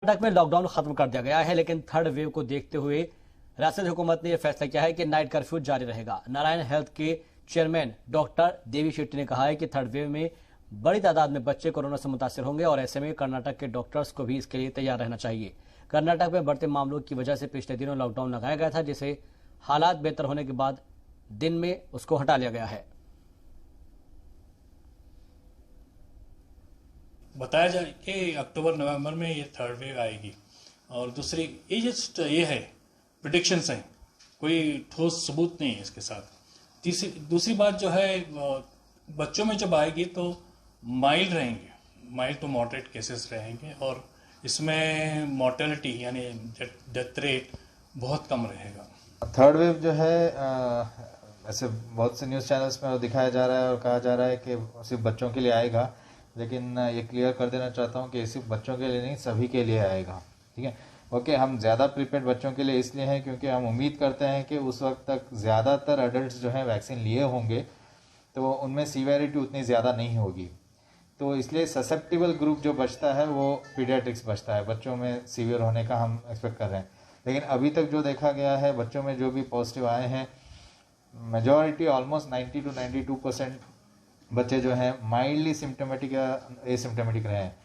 कर्नाटक में लॉकडाउन खत्म कर दिया गया है, लेकिन थर्ड वेव को देखते हुए रियासती हुकूमत ने यह फैसला किया है कि नाइट कर्फ्यू जारी रहेगा। नारायण हेल्थ के चेयरमैन डॉक्टर देवी शेट्टी ने कहा है कि थर्ड वेव में बड़ी तादाद में बच्चे कोरोना से मुतासर होंगे और ऐसे में कर्नाटक के डॉक्टर्स को भी इसके लिए तैयार रहना चाहिए। कर्नाटक में बढ़ते मामलों की वजह से पिछले दिनों लॉकडाउन लगाया गया था, जिसे हालात बेहतर होने के बाद दिन में उसको हटा लिया गया है। बताया जाए कि अक्टूबर नवंबर में ये थर्ड वेव आएगी। और दूसरी ये जस्ट ये है प्रिडिक्शंस हैं, कोई ठोस सबूत नहीं है इसके साथ। दूसरी बात जो है बच्चों में जब आएगी तो माइल्ड रहेंगे, माइल्ड टू मॉडरेट केसेस रहेंगे और इसमें मॉर्टेलिटी यानी डेथ रेट बहुत कम रहेगा। थर्ड वेव जो है ऐसे बहुत से न्यूज़ चैनल्स में दिखाया जा रहा है और कहा जा रहा है कि सिर्फ बच्चों के लिए आएगा, लेकिन ये क्लियर कर देना चाहता हूँ कि सिर्फ बच्चों के लिए नहीं, सभी के लिए आएगा। ठीक है, ओके। हम ज़्यादा प्रिपेयर्ड बच्चों के लिए इसलिए हैं क्योंकि हम उम्मीद करते हैं कि उस वक्त तक ज़्यादातर एडल्ट्स जो हैं वैक्सीन लिए होंगे, तो उनमें सीवियरिटी उतनी ज़्यादा नहीं होगी। तो इसलिए ससेप्टिबल ग्रुप जो बचता है वो पीडियाट्रिक्स बचता है, बच्चों में सीवियर होने का हम एक्सपेक्ट कर रहे हैं। लेकिन अभी तक जो देखा गया है बच्चों में जो भी पॉजिटिव आए हैं, मेजॉरिटी ऑलमोस्ट 90 to 92% बच्चे जो हैं माइल्डली सिम्टोमेटिक या एसिम्टोमेटिक रहे हैं।